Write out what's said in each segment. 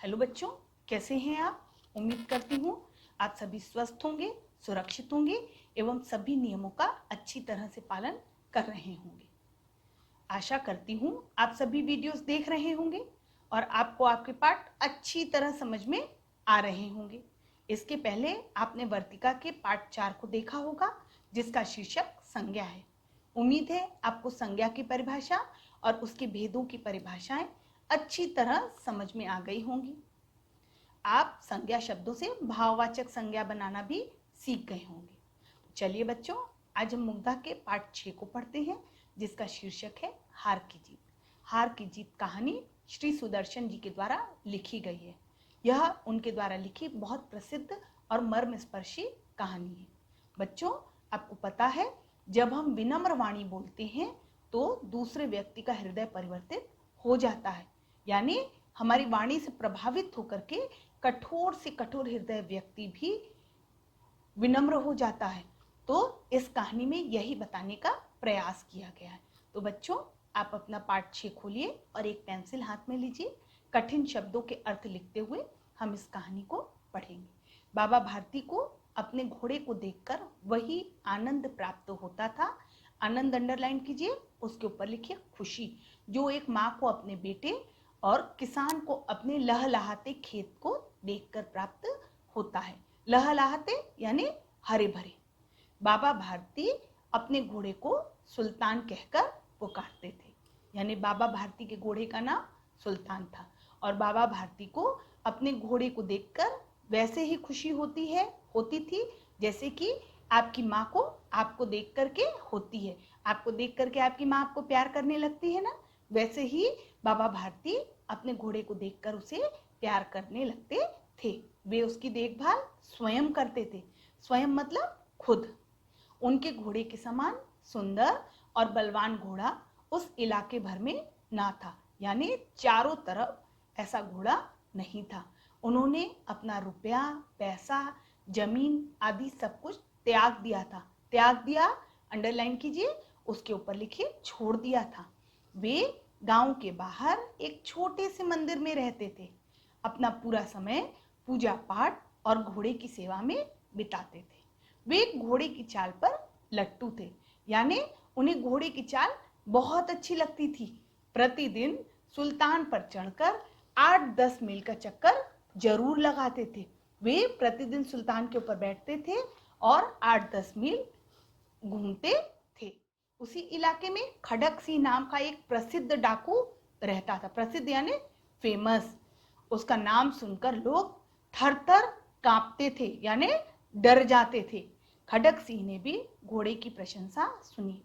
Hello बच्चों, कैसे हैं आप। उम्मीद करती हूँ आप सभी स्वस्थ होंगे, सुरक्षित होंगे एवं सभी नियमों का अच्छी तरह से पालन कर रहे होंगे। आशा करती हूँ आप सभी वीडियोस देख रहे होंगे और आपको आपके पाठ अच्छी तरह समझ में आ रहे होंगे। इसके पहले आपने वर्तिका के पाठ 4 को देखा होगा, जिसका शीर्षक संज्ञा है। उम्मीद है आपको संज्ञा की परिभाषा और उसके भेदों की परिभाषाएं अच्छी तरह समझ में आ गई होंगी। आप संज्ञा शब्दों से भाववाचक संज्ञा बनाना भी सीख गए होंगे। चलिए बच्चों, आज हम मुग्धा के पाठ 6 को पढ़ते हैं, जिसका शीर्षक है हार की जीत। हार की जीत कहानी श्री सुदर्शन जी के द्वारा लिखी गई है। यह उनके द्वारा लिखी बहुत प्रसिद्ध और मर्मस्पर्शी कहानी है। बच्चों, आपको पता है, जब हम विनम्र वाणी बोलते हैं तो दूसरे व्यक्ति का हृदय परिवर्तित हो जाता है, यानी हमारी वाणी से प्रभावित होकर के कठोर से कठोर हृदय व्यक्ति भी विनम्र हो जाता है। तो इस कहानी में यही बताने का प्रयास किया गया है। तो बच्चों, आप अपना पाठ 6 खोलिए और एक पेंसिल हाथ में लीजिए। कठिन शब्दों के अर्थ लिखते हुए हम इस कहानी को पढ़ेंगे। बाबा भारती को अपने घोड़े को देखकर वही आनंद प्राप्त होता था। आनंद अंडरलाइन कीजिए, उसके ऊपर लिखिए खुशी, जो एक माँ को अपने बेटे और किसान को अपने लहलहाते खेत को देखकर प्राप्त होता है। लहलहाते यानी हरे भरे। बाबा भारती अपने घोड़े को सुल्तान कहकर पुकारते थे, यानी बाबा भारती के घोड़े का नाम सुल्तान था। और बाबा भारती को अपने घोड़े को देखकर वैसे ही खुशी होती थी जैसे कि आपकी माँ को आपको देख करके होती है। आपको देख करके आपकी माँ आपको प्यार करने लगती है ना, वैसे ही बाबा भारती अपने घोड़े को देखकर उसे प्यार करने लगते थे। वे उसकी देखभाल स्वयं करते थे। स्वयं मतलब खुद। उनके घोड़े के समान सुंदर और बलवान घोड़ा उस इलाके भर में ना था, यानी चारों तरफ ऐसा घोड़ा नहीं था। उन्होंने अपना रुपया, पैसा, जमीन आदि सब कुछ त्याग दिया था। त्याग दिया अंडरलाइन कीजिए, उसके ऊपर लिखिए छोड़ दिया था। वे गांव के बाहर एक छोटे से मंदिर में रहते थे। अपना पूरा समय पूजा पाठ और घोड़े की सेवा में बिताते थे। वे घोड़े की चाल पर लट्टू थे, यानी उन्हें घोड़े की चाल बहुत अच्छी लगती थी। प्रतिदिन सुल्तान पर चढ़कर 8-10 मील का चक्कर जरूर लगाते थे। वे प्रतिदिन सुल्तान के ऊपर बैठते थे और 8-10 मील घूमते थे। उसी इलाके में खड़क सिंह नाम का एक प्रसिद्ध डाकू रहता था। प्रसिद्ध यानी फेमस। उसका नाम सुनकर लोग थर थर कांपते थे, यानी डर जाते थे। खड़क सिंह ने भी घोड़े की प्रशंसा सुनी।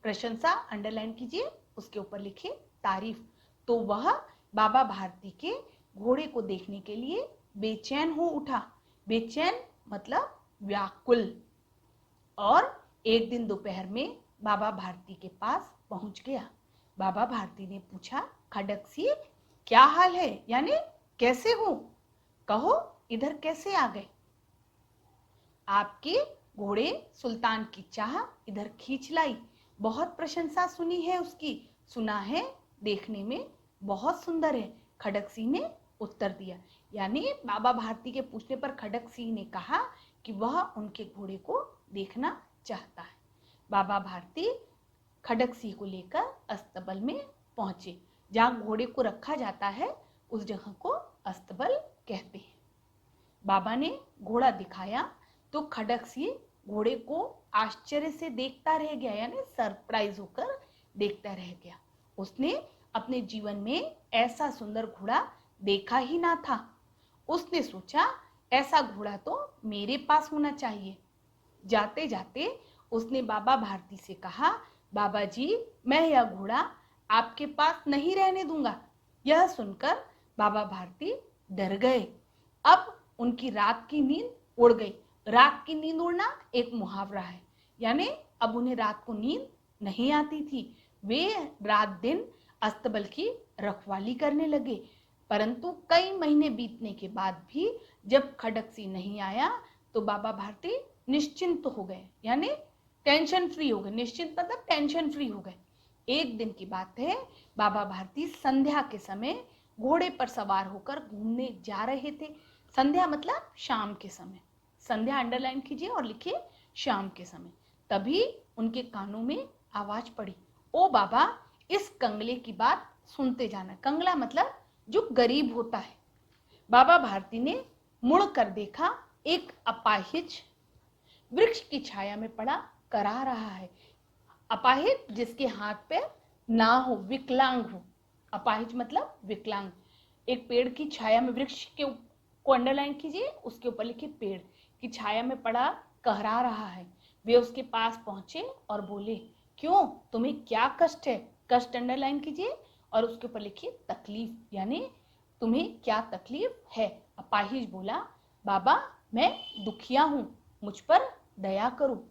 प्रशंसा अंडरलाइन कीजिए, उसके ऊपर लिखिए तारीफ। तो वह बाबा भारती के घोड़े को देखने के लिए बेचैन हो उठा। बेचैन मतलब व्याकुल। और एक दिन दोपहर में बाबा भारती के पास पहुंच गया। बाबा भारती ने पूछा, खड़क सिंह क्या हाल है, यानी कैसे हो, कहो इधर कैसे आ गए। आपके घोड़े सुल्तान की चाह इधर खींच लाई। बहुत प्रशंसा सुनी है उसकी, सुना है देखने में बहुत सुंदर है, खड़क सिंह ने उत्तर दिया। यानी बाबा भारती के पूछने पर खड़क सिंह ने कहा कि वह उनके घोड़े को देखना चाहता है। बाबा भारती खड़क सिंह को लेकर अस्तबल में पहुंचे। जहां घोड़े को रखा जाता है उस जगह को अस्तबल कहते हैं। बाबा ने घोड़ा दिखाया तो खड़क सिंह घोड़े को आश्चर्य से देखता रह गया, यानी सरप्राइज होकर देखता रह गया। उसने अपने जीवन में ऐसा सुंदर घोड़ा देखा ही ना था। उसने सोचा ऐसा घोड़ा तो मेरे पास होना चाहिए। जाते जाते उसने बाबा भारती से कहा, बाबा जी, मैं यह घोड़ा आपके पास नहीं रहने दूंगा। यह सुनकर बाबा भारती डर गए। अब उनकी रात की नींद उड़ गई। रात की नींद उड़ना एक मुहावरा है, यानी अब उन्हें रात को नींद नहीं आती थी। वे रात दिन अस्तबल की रखवाली करने लगे। परंतु कई महीने बीतने के बाद भी जब खड़क सिंह नहीं आया तो बाबा भारती निश्चिंत हो गए, यानी टेंशन फ्री हो गए। निश्चिंत मतलब टेंशन फ्री हो गए। एक दिन की बात है, बाबा भारती संध्या के समय घोड़े पर सवार होकर घूमने जा रहे थे। संध्या मतलब शाम के समय, संध्या अंडरलाइन कीजिए और लिखिए शाम के समय। तभी उनके कानों में आवाज पड़ी, ओ बाबा, इस कंगले की बात सुनते जाना। कंगला मतलब जो गरीब होता है। बाबा भारती ने मुड़ कर देखा, एक अपाहिज वृक्ष की छाया में पड़ा करा रहा है। अपाहिज जिसके हाथ पैर ना हो, विकलांग हो। अपाहिज मतलब विकलांग। एक पेड़ की छाया में, वृक्ष के को अंडरलाइन कीजिए, उसके ऊपर लिखिए पेड़ की छाया में पड़ा कहरा रहा है। वे उसके पास पहुंचे और बोले, क्यों, तुम्हें क्या कष्ट है? कष्ट अंडरलाइन कीजिए और उसके ऊपर लिखिए तकलीफ, यानी तुम्हें क्या तकलीफ है। अपाहिज बोला, बाबा मैं दुखिया हूं, मुझ पर दया करो।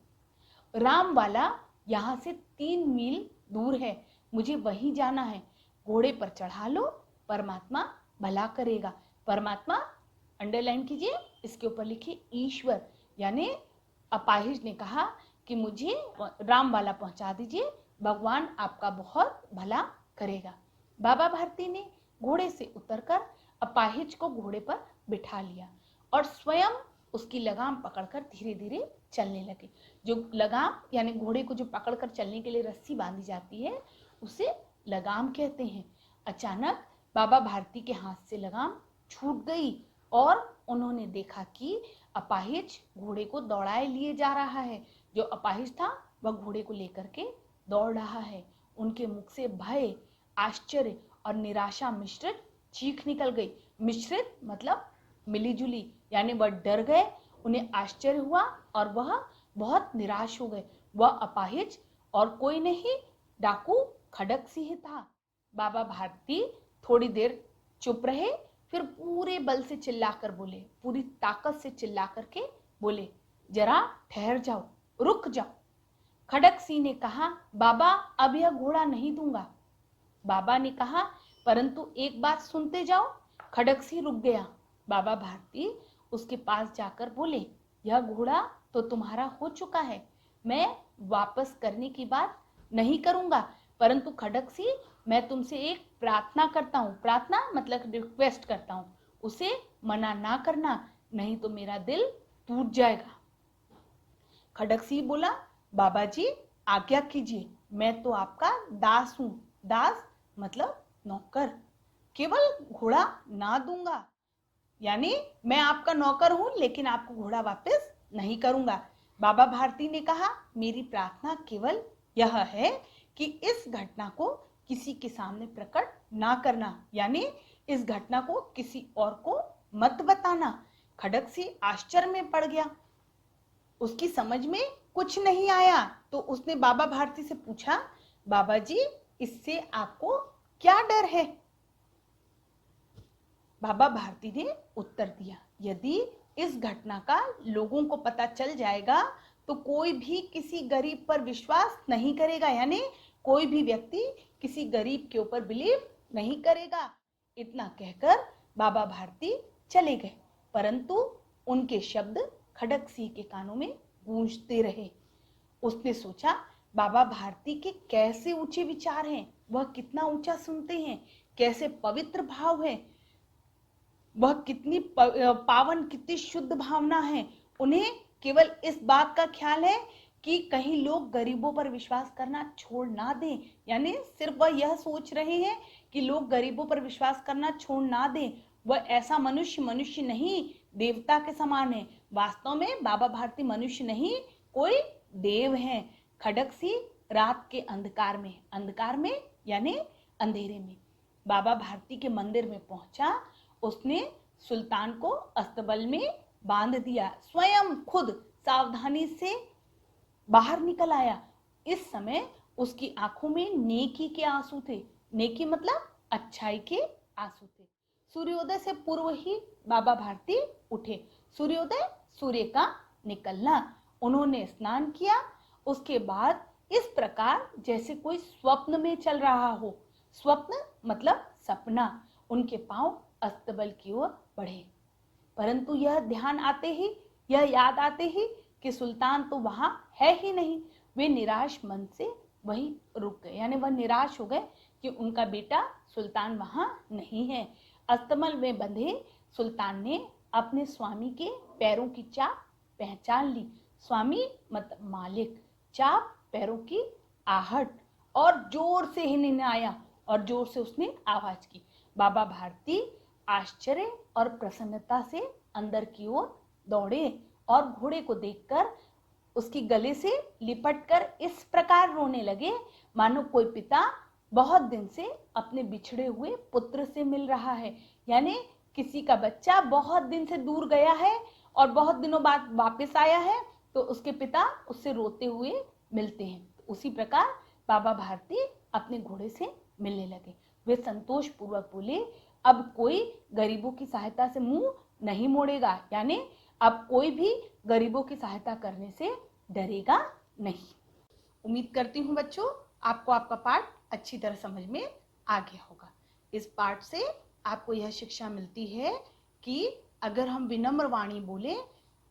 राम वाला यहाँ से 3 मील दूर है, मुझे वहीं जाना है। घोड़े पर चढ़ा लो, परमात्मा भला करेगा। परमात्मा अंडरलाइन कीजिए, इसके ऊपर लिखिए ईश्वर, यानी अपाहिज ने कहा कि मुझे राम वाला पहुंचा दीजिए, भगवान आपका बहुत भला करेगा। बाबा भारती ने घोड़े से उतरकर अपाहिज को घोड़े पर बिठा लिया और स्वयं उसकी लगाम पकड़कर धीरे धीरे चलने लगे। जो लगाम यानी घोड़े को जो पकड़कर चलने के लिए रस्सी बांधी जाती है, उसे लगाम कहते हैं। अचानक बाबा भारती के हाथ से लगाम छूट गई और उन्होंने देखा कि अपाहिज घोड़े को दौड़ाए लिए जा रहा है। जो अपाहिज था वह घोड़े को लेकर के दौड़ रहा है। उनके मुख से भय, आश्चर्य और निराशा मिश्रित चीख निकल गई। मिश्रित मतलब मिलीजुली, यानी वह डर गए, उन्हें आश्चर्य हुआ और वह बहुत निराश हो गए। वह अपाहिज और कोई नहीं, डाकू खड़क सिंह था। बाबा भारती थोड़ी देर चुप रहे, फिर पूरे बल से चिल्लाकर बोले, पूरी ताकत से चिल्ला करके बोले, जरा ठहर जाओ, रुक जाओ। खड़क सिंह ने कहा, बाबा अब यह घोड़ा नहीं दूंगा। बाबा ने कहा, परंतु एक बात सुनते जाओ। खड़क सिंह रुक गया। बाबा भारती उसके पास जाकर बोले, यह घोड़ा तो तुम्हारा हो चुका है, मैं वापस करने की बात नहीं करूंगा, परंतु खड़क सिंह मैं तुमसे एक प्रार्थना करता हूँ। प्रार्थना मतलब रिक्वेस्ट करता हूँ, उसे मना ना करना, नहीं तो मेरा दिल टूट जाएगा। खड़क सिंह बोला, बाबा जी आज्ञा कीजिए, मैं तो आपका दास हूँ। दास मतलब नौकर, केवल घोड़ा ना दूंगा, यानी मैं आपका नौकर हूं लेकिन आपको घोड़ा वापस नहीं करूंगा। बाबा भारती ने कहा, मेरी प्रार्थना केवल यह है कि इस घटना को किसी के सामने प्रकट ना करना, यानी इस घटना को किसी और को मत बताना। खड़क सिंह आश्चर्य में पड़ गया, उसकी समझ में कुछ नहीं आया, तो उसने बाबा भारती से पूछा, बाबा जी इससे आपको क्या डर है? बाबा भारती ने उत्तर दिया, यदि इस घटना का लोगों को पता चल जाएगा तो कोई भी किसी गरीब पर विश्वास नहीं करेगा, यानी कोई भी व्यक्ति किसी गरीब के ऊपर बिलीव नहीं करेगा। इतना कहकर बाबा भारती चले गए, परंतु उनके शब्द खड़क सिंह के कानों में गूंजते रहे। उसने सोचा, बाबा भारती के कैसे ऊंचे विचार हैं, वह कितना ऊंचा सुनते हैं, कैसे पवित्र भाव है, वह कितनी पावन, कितनी शुद्ध भावना है। उन्हें केवल इस बात का ख्याल है कि कहीं लोग गरीबों पर विश्वास करना छोड़ ना दें, यानी सिर्फ वह यह सोच रहे हैं कि लोग गरीबों पर विश्वास करना छोड़ ना दें। वह ऐसा मनुष्य नहीं, देवता के समान है। वास्तव में बाबा भारती मनुष्य नहीं, कोई देव हैं। खड़क सिंह रात के अंधकार में यानी अंधेरे में बाबा भारती के मंदिर में पहुंचा। उसने सुल्तान को अस्तबल में बांध दिया, स्वयं खुद सावधानी से बाहर निकल आया। इस समय उसकी आंखों में नेकी के आंसू थे। नेकी मतलब अच्छाई के आंसू थे। सूर्योदय से पूर्व ही बाबा भारती उठे। सूर्योदय सूर्य का निकलना। उन्होंने स्नान किया, उसके बाद इस प्रकार जैसे कोई स्वप्न में चल रहा हो। स्वप्न मतलब सपना। उनके पांव अस्तबल की ओर बढ़े, परंतु यह ध्यान आते ही, यह याद आते ही कि सुल्तान तो वहां है ही नहीं। वे निराश मन से वहीं रुक गए, यानी वह निराश हो गए कि उनका बेटा सुल्तान वहां नहीं है। अस्तबल में बंधे सुल्तान ने अपने स्वामी के पैरों की चाप पहचान ली। स्वामी मतलब मालिक, चाप पैरों की आहट, और जोर से हिनहिनाया और जोर से उसने आवाज की। बाबा भारती आश्चर्य और प्रसन्नता से अंदर की ओर दौड़े और घोड़े को देखकर उसकी गले से लिपटकर इस प्रकार रोने लगे मानो कोई पिता बहुत दिन से अपने बिछड़े हुए पुत्र से मिल रहा है। यानी किसी का बच्चा बहुत दिन से दूर गया है और बहुत दिनों बाद वापस आया है, तो उसके पिता उससे रोते हुए मिलते हैं। उसी प्रकार बाबा भारती अपने घोड़े से मिलने लगे। वे संतोष पूर्वक बोले, अब कोई गरीबों की सहायता से मुंह नहीं मोड़ेगा, यानी अब कोई भी गरीबों की सहायता करने से डरेगा नहीं। उम्मीद करती हूँ बच्चों आपको आपका पाठ अच्छी तरह समझ में आ गया होगा। इस पाठ से आपको यह शिक्षा मिलती है कि अगर हम विनम्र वाणी बोले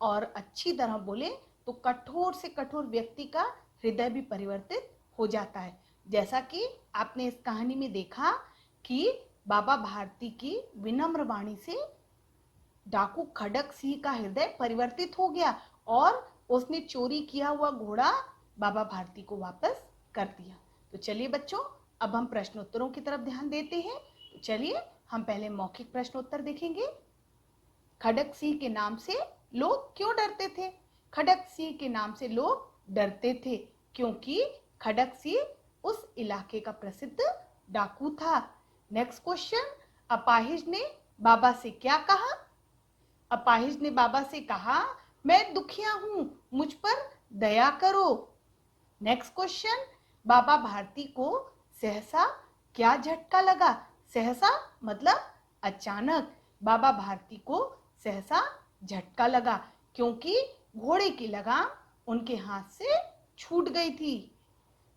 और अच्छी तरह बोले तो कठोर से कठोर व्यक्ति का हृदय भी परिवर्तित हो जाता है। जैसा कि आपने इस कहानी में देखा कि बाबा भारती की विनम्र वाणी से डाकू खड़क सिंह का हृदय परिवर्तित हो गया और उसने चोरी किया हुआ घोड़ा बाबा भारती को वापस कर दिया। तो चलिए बच्चों, अब हम प्रश्नोत्तरों की तरफ ध्यान देते हैं। तो चलिए हम पहले मौखिक प्रश्नोत्तर देखेंगे। खड़क सिंह के नाम से लोग क्यों डरते थे? खड़क सिंह के नाम से लोग डरते थे क्योंकि खड़क सिंह उस इलाके का प्रसिद्ध डाकू था। नेक्स्ट क्वेश्चन, अपाहिज ने बाबा से क्या कहा? अपाहिज ने बाबा से कहा, मैं दुखिया हूं, मुझ पर दया करो। नेक्स्ट क्वेश्चन, बाबा भारती को सहसा क्या झटका लगा? सहसा मतलब अचानक। बाबा भारती को सहसा झटका लगा क्योंकि घोड़े की लगाम उनके हाथ से छूट गई थी।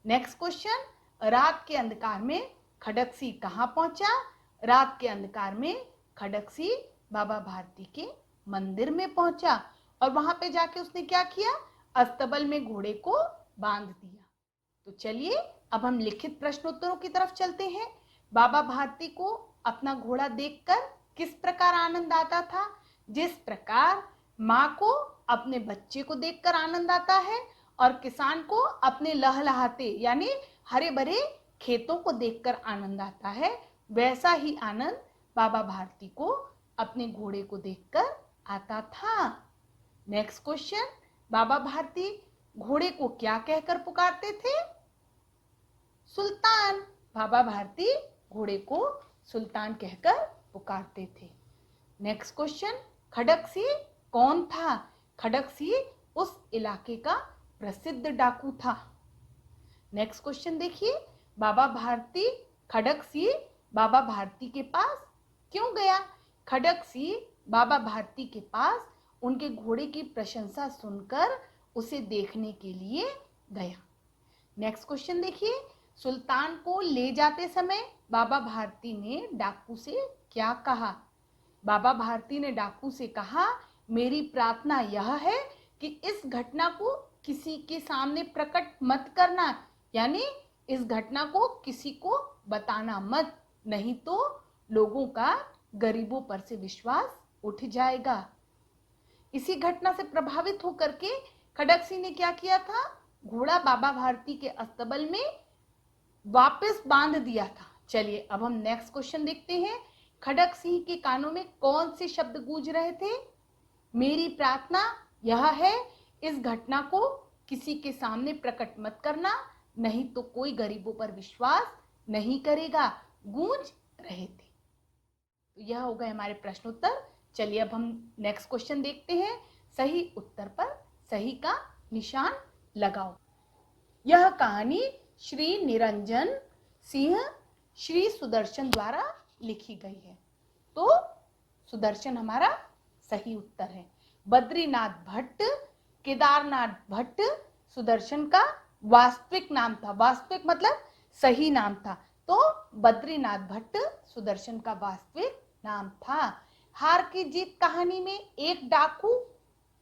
नेक्स्ट क्वेश्चन, रात के अंधकार में खड़क सिंह कहाँ पहुंचा? रात के अंधकार में खड़क सिंह बाबा भारती के मंदिर में पहुंचा और वहां पे जाके उसने क्या किया? अस्तबल में घोड़े को बांध दिया। तो चलिए अब हम लिखित प्रश्नोत्तरों की तरफ चलते हैं। बाबा भारती को अपना घोड़ा देखकर किस प्रकार आनंद आता था? जिस प्रकार माँ को अपने बच्चे को देखकर आनंद आता है और किसान को अपने लहलहाते यानी हरे भरे खेतों को देखकर आनंद आता है, वैसा ही आनंद बाबा भारती को अपने घोड़े को देखकर आता था। नेक्स्ट क्वेश्चन, बाबा भारती घोड़े को क्या कहकर पुकारते थे? सुल्तान। बाबा भारती घोड़े को सुल्तान कहकर पुकारते थे। नेक्स्ट क्वेश्चन, खड़क सिंह कौन था? खड़क सिंह उस इलाके का प्रसिद्ध डाकू था। नेक्स्ट क्वेश्चन देखिए, बाबा भारती खड़क सिंह बाबा भारती के पास क्यों गया? खड़क सिंह बाबा भारती के पास उनके घोड़े की प्रशंसा सुनकर उसे देखने के लिए गया। नेक्स्ट क्वेश्चन देखिए, सुल्तान को ले जाते समय बाबा भारती ने डाकू से क्या कहा? बाबा भारती ने डाकू से कहा, मेरी प्रार्थना यह है कि इस घटना को किसी के सामने प्रकट मत करना, यानी इस घटना को किसी को बताना मत, नहीं तो लोगों का गरीबों पर से विश्वास उठ जाएगा। इसी घटना से प्रभावित होकर के खड़क सिंह ने क्या किया था? घोड़ा बाबा भारती के अस्तबल में वापस बांध दिया था। चलिए अब हम नेक्स्ट क्वेश्चन देखते हैं। खड़क सिंह के कानों में कौन से शब्द गूंज रहे थे? मेरी प्रार्थना यह है, इस घटना को किसी के सामने प्रकट मत करना, नहीं तो कोई गरीबों पर विश्वास नहीं करेगा, गूंज रहे थे। तो यह हो गए हमारे प्रश्नोत्तर। चलिए अब हम नेक्स्ट क्वेश्चन देखते हैं। सही उत्तर पर सही का निशान लगाओ। यह कहानी श्री निरंजन सिंह श्री सुदर्शन द्वारा लिखी गई है, तो सुदर्शन हमारा सही उत्तर है। बद्रीनाथ भट्ट केदारनाथ भट्ट सुदर्शन का वास्तविक नाम था। वास्तविक मतलब सही नाम था, तो बद्रीनाथ भट्ट सुदर्शन का वास्तविक नाम था। हार की जीत कहानी में एक डाकू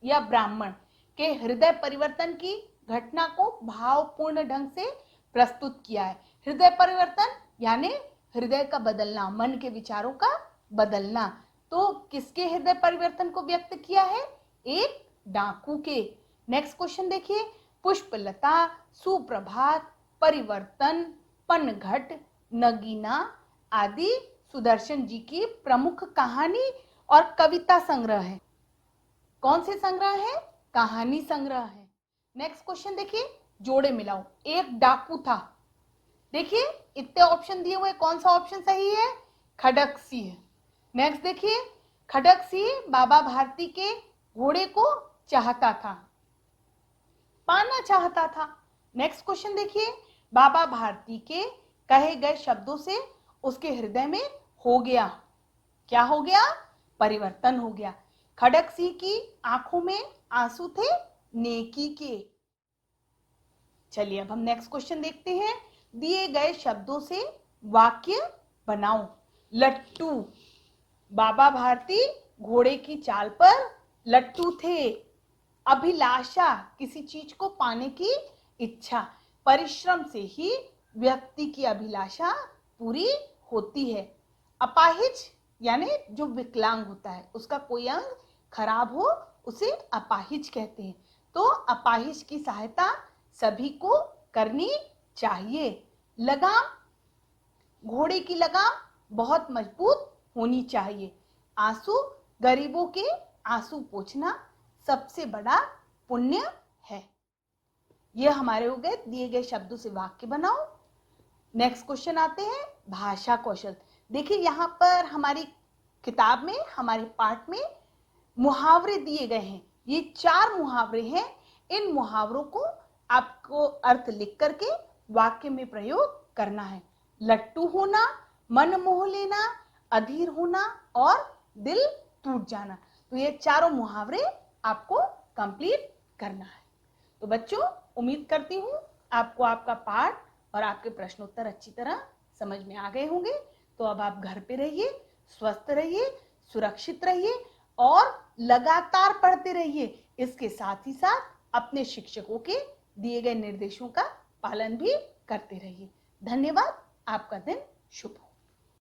या ब्राह्मण के हृदय परिवर्तन की घटना को भावपूर्ण ढंग से प्रस्तुत किया है। हृदय परिवर्तन यानी हृदय का बदलना, मन के विचारों का बदलना। तो किसके हृदय परिवर्तन को व्यक्त किया है? एक डाकू के। नेक्स्ट क्वेश्चन देखिए, पुष्पलता, सुप्रभात, परिवर्तन, पनघट, नगीना आदि सुदर्शन जी की प्रमुख कहानी और कविता संग्रह है। कौन से संग्रह है? कहानी संग्रह है। नेक्स्ट क्वेश्चन देखिए, जोड़े मिलाओ। एक डाकू था। देखिए इतने ऑप्शन दिए हुए, कौन सा ऑप्शन सही है? खडक सिंह। नेक्स्ट देखिए, खडक सिंह बाबा भारती के घोड़े को चाहता था, पाना चाहता था। नेक्स्ट क्वेश्चन देखिए, बाबा भारती के कहे गए शब्दों से उसके हृदय में हो गया, क्या हो गया? परिवर्तन हो गया। खडक सिंह की आंखों में आंसू थे नेकी के। चलिए अब हम नेक्स्ट क्वेश्चन देखते हैं। दिए गए शब्दों से वाक्य बनाओ। लट्टू, बाबा भारती घोड़े की चाल पर लट्टू थे। अभिलाषा, किसी चीज को पाने की इच्छा। परिश्रम से ही व्यक्ति की अभिलाषा पूरी होती है। अपाहिज यानी जो विकलांग होता है, उसका कोई अंग खराब हो उसे अपाहिज कहते हैं। तो अपाहिज की सहायता सभी को करनी चाहिए। लगाम, घोड़े की लगाम बहुत मजबूत होनी चाहिए। आंसू, गरीबों के आंसू पोंछना सबसे बड़ा पुण्य है। ये हमारे हो गए दिए गए शब्दों से वाक्य बनाओ। नेक्स्ट क्वेश्चन आते हैं, भाषा कौशल। देखिए यहाँ पर हमारी किताब में, हमारे पाठ में मुहावरे दिए गए हैं। ये 4 मुहावरे हैं। इन मुहावरों को आपको अर्थ लिख करके वाक्य में प्रयोग करना है। लट्टू होना, मन मोह लेना, अधीर होना और दिल टूट जाना। तो ये चारों मुहावरे आपको कंप्लीट करना है। तो बच्चों, उम्मीद करती हूँ आपको आपका पाठ और आपके प्रश्नोत्तर अच्छी तरह समझ में आ गए होंगे। तो अब आप घर पे रहिए, स्वस्थ रहिए, सुरक्षित रहिए और लगातार पढ़ते रहिए। इसके साथ ही साथ अपने शिक्षकों के दिए गए निर्देशों का पालन भी करते रहिए। धन्यवाद। आपका दिन शुभ हो।